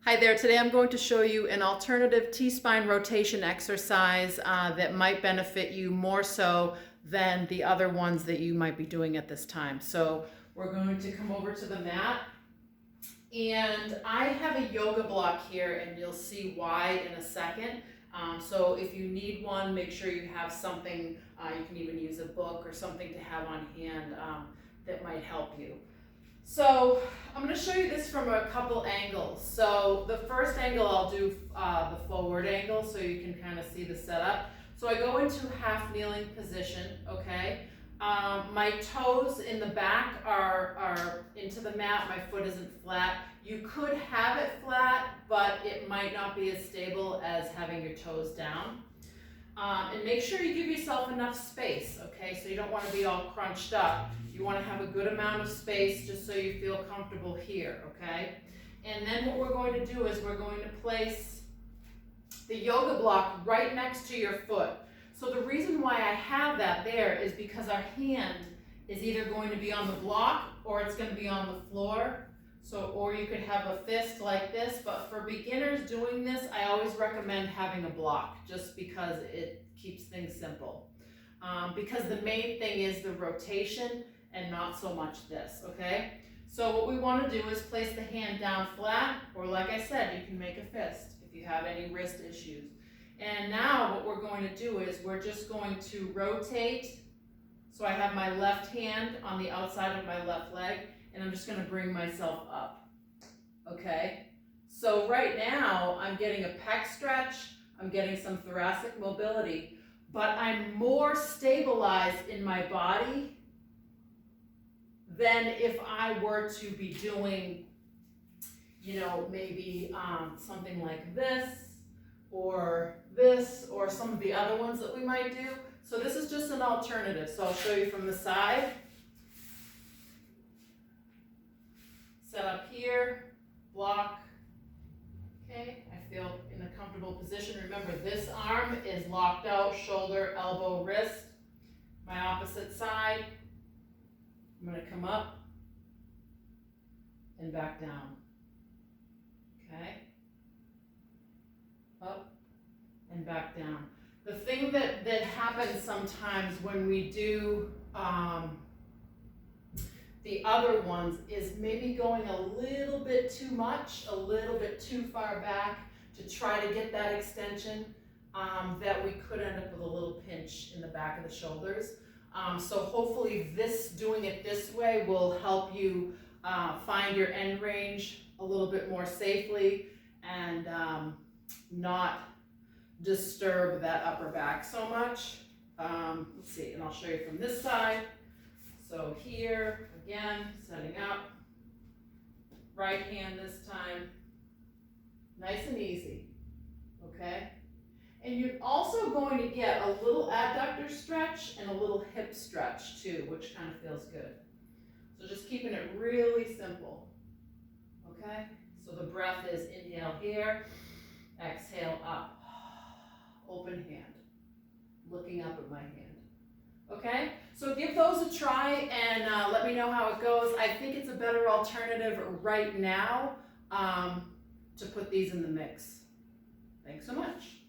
Hi there, today I'm going to show you an alternative T-spine rotation exercise that might benefit you more so than the other ones that you might be doing at this time. So we're going to come over to the mat, and I have a yoga block here, and you'll see why in a second. So if you need one, make sure you have something, you can even use a book or something to have on hand that might help you. So I'm going to show you this from a couple angles. So the first angle I'll do the forward angle so you can kind of see the setup. So I go into half kneeling position, okay? My toes in the back are into the mat, my foot isn't flat. You could have it flat, but it might not be as stable as having your toes down. And make sure you give yourself enough space, okay? So you don't want to be all crunched up. You want to have a good amount of space just so you feel comfortable here, okay? And then what we're going to do is we're going to place the yoga block right next to your foot. So the reason why I have that there is because our hand is either going to be on the block or it's going to be on the floor. So, or you could have a fist like this, but for beginners doing this, I always recommend having a block just because it keeps things simple. Because the main thing is the rotation and not so much this, okay? So what we want to do is place the hand down flat, or like I said, you can make a fist if you have any wrist issues. And now what we're going to do is we're just going to rotate. So I have my left hand on the outside of my left leg, and I'm just going to bring myself up, okay? So right now I'm getting a pec stretch, I'm getting some thoracic mobility, but I'm more stabilized in my body than if I were to be doing, you know, maybe something like this, or some of the other ones that we might do. So this is just an alternative. So I'll show you from the side. Set up here, block, okay, I feel in a comfortable position. Remember, this arm is locked out, shoulder, elbow, wrist. My opposite side, I'm going to come up and back down, okay, up and back down. The thing that happens sometimes when we do the other ones is maybe going a little bit too much, a little bit too far back to try to get that extension, that we could end up with a little pinch in the back of the shoulders. So hopefully doing it this way will help you find your end range a little bit more safely and not disturb that upper back so much. Let's see, and I'll show you from this side. So here, again, setting up, right hand this time, nice and easy, okay? And you're also going to get a little adductor stretch and a little hip stretch too, which kind of feels good. So just keeping it really simple, okay? So the breath is inhale here, exhale up, open hand, looking up at my hand. Okay, so give those a try and let me know how it goes. I think it's a better alternative right now to put these in the mix. Thanks so much.